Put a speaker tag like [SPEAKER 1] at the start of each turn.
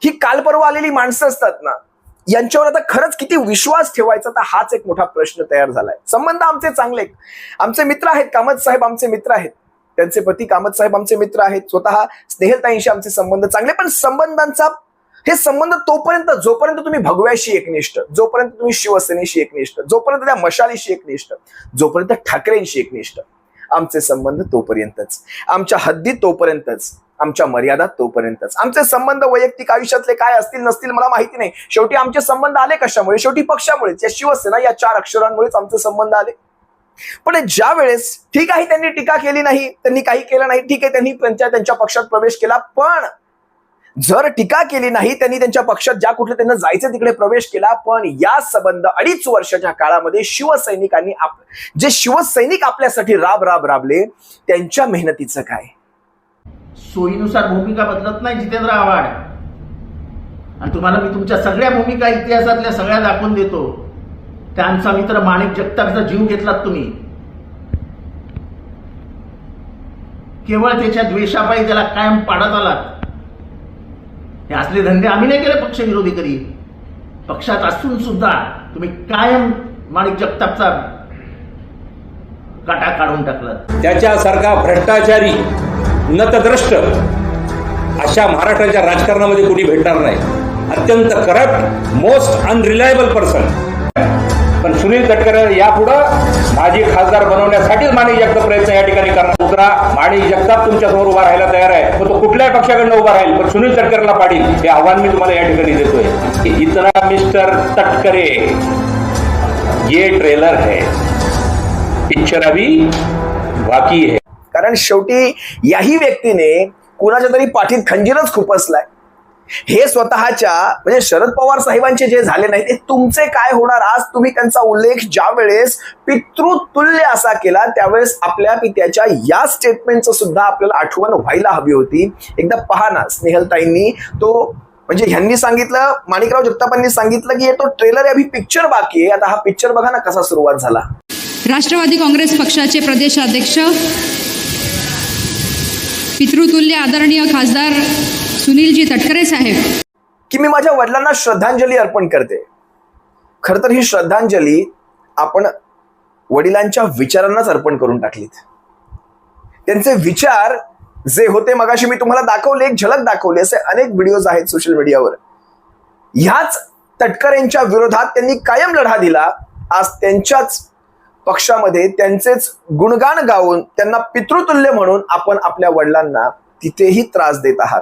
[SPEAKER 1] ही काल परवा आलेली माणसं असतात ना, यांच्यावर आता खरंच किती विश्वास ठेवायचा, तर हाच एक मोठा प्रश्न तयार झालाय. संबंध आमचे चांगले, आमचे मित्र आहेत, कामत साहेब आमचे मित्र आहेत, त्यांचे पती कामत साहेब आमचे मित्र आहेत, स्वतः स्नेहलताईंशी आमचे संबंध चांगले. पण संबंधांचा हे संबंध तोपर्यंत जोपर्यंत तुम्ही भगव्याशी एकनिष्ठ, जोपर्यंत तुम्ही शिवसेनेशी एकनिष्ठ, जोपर्यंत त्या मशालीशी एकनिष्ठ, जोपर्यंत ठाकरेंशी एकनिष्ठ, आमचे संबंध तोपर्यंतच, आमच्या हद्दीत तोपर्यंतच, आमच्या मर्यादा तोपर्यंतच. आमचे संबंध वैयक्तिक आयुष्यातले काय असतील नसतील मला माहिती नाही, शेवटी आमचे संबंध आले कशामुळे? शेवटी पक्षामुळेच, या शिवसेना या 4 अक्षरांमुळेच आमचे संबंध आले. पण ज्या वेळेस ठीक आहे त्यांनी टीका केली नाही, त्यांनी काही केलं नाही, ठीक आहे त्यांनी त्यांच्या पक्षात प्रवेश केला, पण जर टीका केली नाही त्यांनी त्यांच्या पक्षात ज्या कुठे त्यांना जायचं तिकडे प्रवेश केला, पण या संबंध 2.5 वर्षाच्या काळामध्ये शिवसैनिकांनी जे शिवसैनिक आपल्यासाठी राबले त्यांच्या मेहनतीचं काय?
[SPEAKER 2] सोयीनुसार भूमिका बदलत नाही जितेंद्र आव्हाड. आणि तुम्हाला मी तुमच्या सगळ्या भूमिका इतिहासातल्या सगळ्या दाखवून देतो. त्यांचा मित्र माणिक जगतापचा जीव घेतलात तुम्ही, केवळ त्याच्या द्वेषापायी त्याला कायम पाडत आलात. हे असले धंदे आम्ही नाही केले पक्षविरोधी कधी. पक्षात असून सुद्धा तुम्ही कायम माणिक जगतापचा काटा काढून टाकलात.
[SPEAKER 3] त्याच्यासारखा भ्रष्टाचारी नतद्रष्ट अशा महाराष्ट्राच्या राजकारणामध्ये कोणी भेटणार नाही. अत्यंत करप्ट, मोस्ट अनरिलायबल पर्सन. पण सुनील तटकरे यापुढं माजी खासदार बनवण्यासाठीच माणिक जगताप प्रयत्न या ठिकाणी करणार. उतरा, माणिक जगताप तुमच्या समोर उभा राहायला तयार आहे, पण तो कुठल्याही पक्षाकडनं उभा राहील, पण सुनील तटकरेला पाडील, हे आव्हान मी तुम्हाला या ठिकाणी देतोय. इतना मिस्टर तटकरे, ये ट्रेलर है, पिक्चर अभी बाकी है.
[SPEAKER 1] कारण शेवटी याही व्यक्तीने कुणाच्या तरी पाठीत खंजीरच खुपसलाय. हे स्वतःच्या म्हणजे शरद पवार साहेबांचे जे झाले नाही ते तुमचे काय होणार? आज तुम्ही त्यांचा उल्लेख ज्या वेळेस पितृतुल्य असा केला, त्यावेळेस आपल्या पित्याच्या या स्टेटमेंटचं सुद्धा आपल्याला आठवण व्हायला हवी होती. एकदा पहा ना, स्नेहलताईंनी तो म्हणजे ह्यांनी सांगितलं, माणिकराव जगतापांनी सांगितलं की तो ट्रेलर अभी पिक्चर बाकी आहे. आता हा पिक्चर बघा ना कसा सुरुवात झाला.
[SPEAKER 4] राष्ट्रवादी काँग्रेस पक्षाचे प्रदेशाध्यक्ष पितृतुल्य आदरणीय खासदार सुनीलजी तटकरे साहेब,
[SPEAKER 1] की मी माझ्या वडिलांना श्रद्धांजली अर्पण करते. खरं तर ही श्रद्धांजली आपण वडिलांच्या विचारांनाच अर्पण करून टाकलीत. त्यांचे विचार जे होते, मगाशी मी तुम्हाला दाखवले, एक झलक दाखवली, असे अनेक व्हिडिओज आहेत सोशल मीडियावर. ह्याच तटकरेंच्या विरोधात त्यांनी कायम लढा दिला. आज त्यांच्याच पक्षामध्ये त्यांचेच गुणगान गाऊन त्यांना पितृतुल्य म्हणून आपण आपल्या वडिलांना तिथेही त्रास देत आहात.